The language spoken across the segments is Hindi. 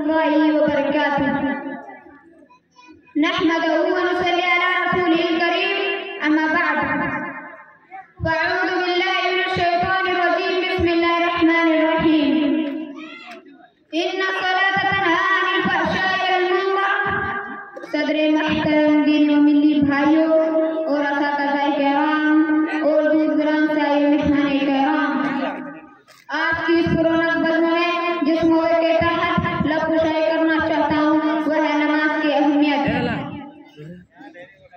रहमतुल्लाहि व बरकातुहू। नहमदुहु व नुसल्ली अला रसूलिल करीम, अम्मा बअद। फ़अऊज़ु बिल्लाहि मिनश शैतानिर रजीम, बिस्मिल्लाहिर रहमानिर रहीम। इन्ना सलाता तन्हा अनिल फ़हशाइ वल मुनकर। सदरे महतरम दीन व मिल्ली भाइयों और असातिज़ाए किराम और दूर दराज से आए मेहमाने किराम, आज की इस पुरौनक बज़्म में जिस मौज़ू के तहत लफ्ज़ करना चाहता हूँ वह है नमाज की अहमियत।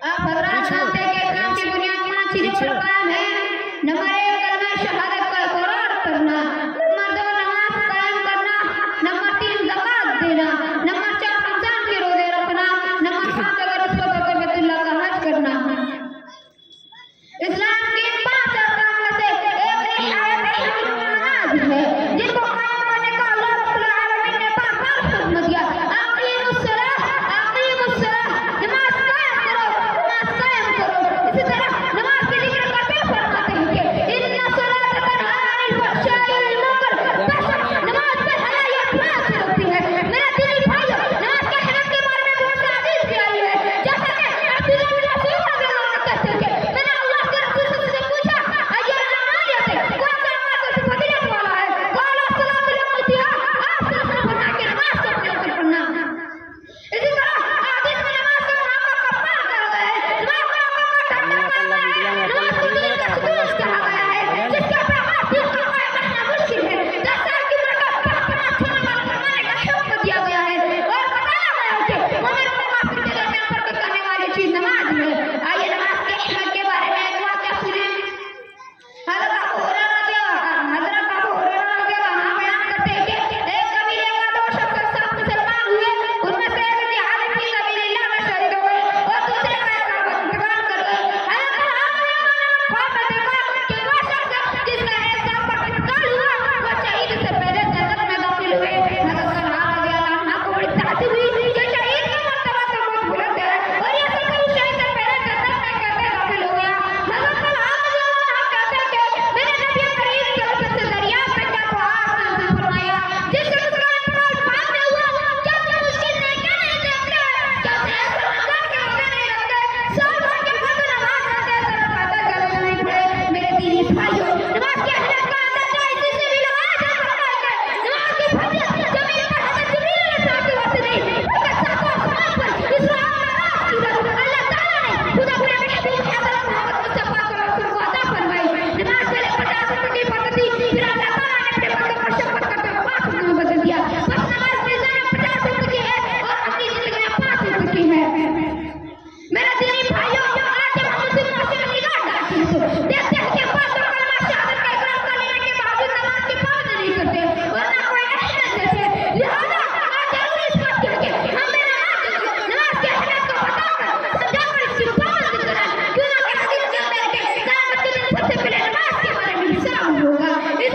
आप हज़रात जानते हैं कि इस्लाम की बुनियाद 5 चीज़ों पर कायम है। नंबर 1 कलमा शहादत का इक़रार करना, नंबर 2 नमाज कायम करना, नंबर 3 ज़कात देना, नंबर 4 रमज़ान के रोज़े रखना, नंबर 5 अगर रुख़सत हो तो बैतुल्लाह का हज करना। इस्लाम के 5 अरकान में से एक निहायत नमाज है, जिसको कायम करने का अल्लाह रब्बुल आलमीन ने बार-बार हुक्म दिया। अक़ीमुस्सलाह, अक़ीमुस्सलाह, नमाज कायम करो, नमाज कायम करो। इसी तरह नमाज के जिक्र करते फरमाते हैं कि इन्ना सलाता तन्हा अनिल फ़हशाइ वल मुनकर। नमाज में हया या प्यार से रोकती है। मेरे दीनी भाइयों, नमाज के अहमियत के बारे में बहुत सी हदीस भी आई है। जैसा कि अब्दुल्लाह बिन मसूद रज़ियल्लाहु अन्हु कहते हैं कि मैंने अल्लाह के रसूल से पूछा, अय्युल अमाल यते, कौन सा नमाज सबसे फजीलत वाला है? क़ाला सलातुल वक़्तिहा, आप फरमाया कि नमाज को अपने वक़्त पढ़ना। इसी तरह हदीस में नमाज का मुनाफ़ा कफ़ार कहा गया है, नमाज का मुनाफ़ा ठंडा कहा गया है, नमाज को दिल का सुकून कहा गया है, जिसके बगैर दिल का कायम रहना मुश्किल है। 10 साल की उम्र का पाकना छूने वाला फरमाने का हुक्म दिया गया है और बताया गया है कि मोमिन को काफिर के दरमियान फर्क करने वाली चीज नमाज है। आइए नमाज के अहमियत के बारे में एक वाक़या सुनें। हज़रत अबू हुरैरा बयान करते हैं कि एक कबीले का 2 शख्स साथ मुसलमान हुए, उनमें से एक जिहाद फी सबीलिल्लाह में शहीद हो गए और दूसरे का इंतकाल कर गए। ख्वाब में देखा कि वो शख्स जिसका एक साथ पर इंतकाल हुआ वो शहीद से पहले जन्नत में दाखिल हुए। हज़रत तलहा रज़ियल्लाहु अन्हु को बड़ी ताज्जुब हुई कि शहीद का मर्तबा तो बहुत बुलंद है और ये शख्स शहीद से पहले जन्नत में कैसे दाखिल हो गया। हज़रत तलहा रज़ियल्लाहु अन्हु कहते हैं कि मैंने नबी करीम के वक़्त से दरियाफ़त में क्या दुआ नाज़िल फरमाया, जिस शख्स का इंतकाल बाद में हुआ, क्या तुम उसकी नेकियां नहीं देखते? क्या तुम रमज़ान के रोज़े नहीं रखते? साल भर के फर्ज़ नमाज़ रहते हैं, ज़रा पता करो नहीं पड़े। मेरे दीनी भाइयों, नमाज की अहमियत का अंदाज़ा इसी से भी लगाया जा सकता है कि नमाज की फजीलत ज़मीन पर हज़रत जिब्रील अलैहिस्सलाम से नहीं बल्कि सातों आसमान पर इस्राअ और मिराज की रात अल्लाह ताला ने खुद अपने महबूब हज़रत मोहम्मद मुस्तफ़ा को रसूल को अता फरमाई। नमाज पहले 50 वक्त की पड़ती थी, फिर अल्लाह ताला ने अपने बंदों पर शफ़क़त करते हुए 5 वक्त में बदल दिया। बस नमाज मिज़ान में 50 वक्त की है और अपनी ज़िंदगी में 5 वक्त की है। मेरे दीनी भाइयों, आज जब हम मुस्लिम माशरे में निगाह डालते हैं तो देखते हैं कि बाज़ लोग कलमा शहादत का इक़रार कर लेने के बावजूद नमाज की पाबंदी नहीं करते और ना कोई अहमियत देते। लिहाजा आज ज़रूरी इस बात की है कि हमें नमाज की अहमियत को बताकर समझाकर इसकी पाबंदी करें। क्यों ना कि हदीस के अंदर है कि क़यामत के दिन सबसे पहले नमाज के बारे में हिसाब होगा। इस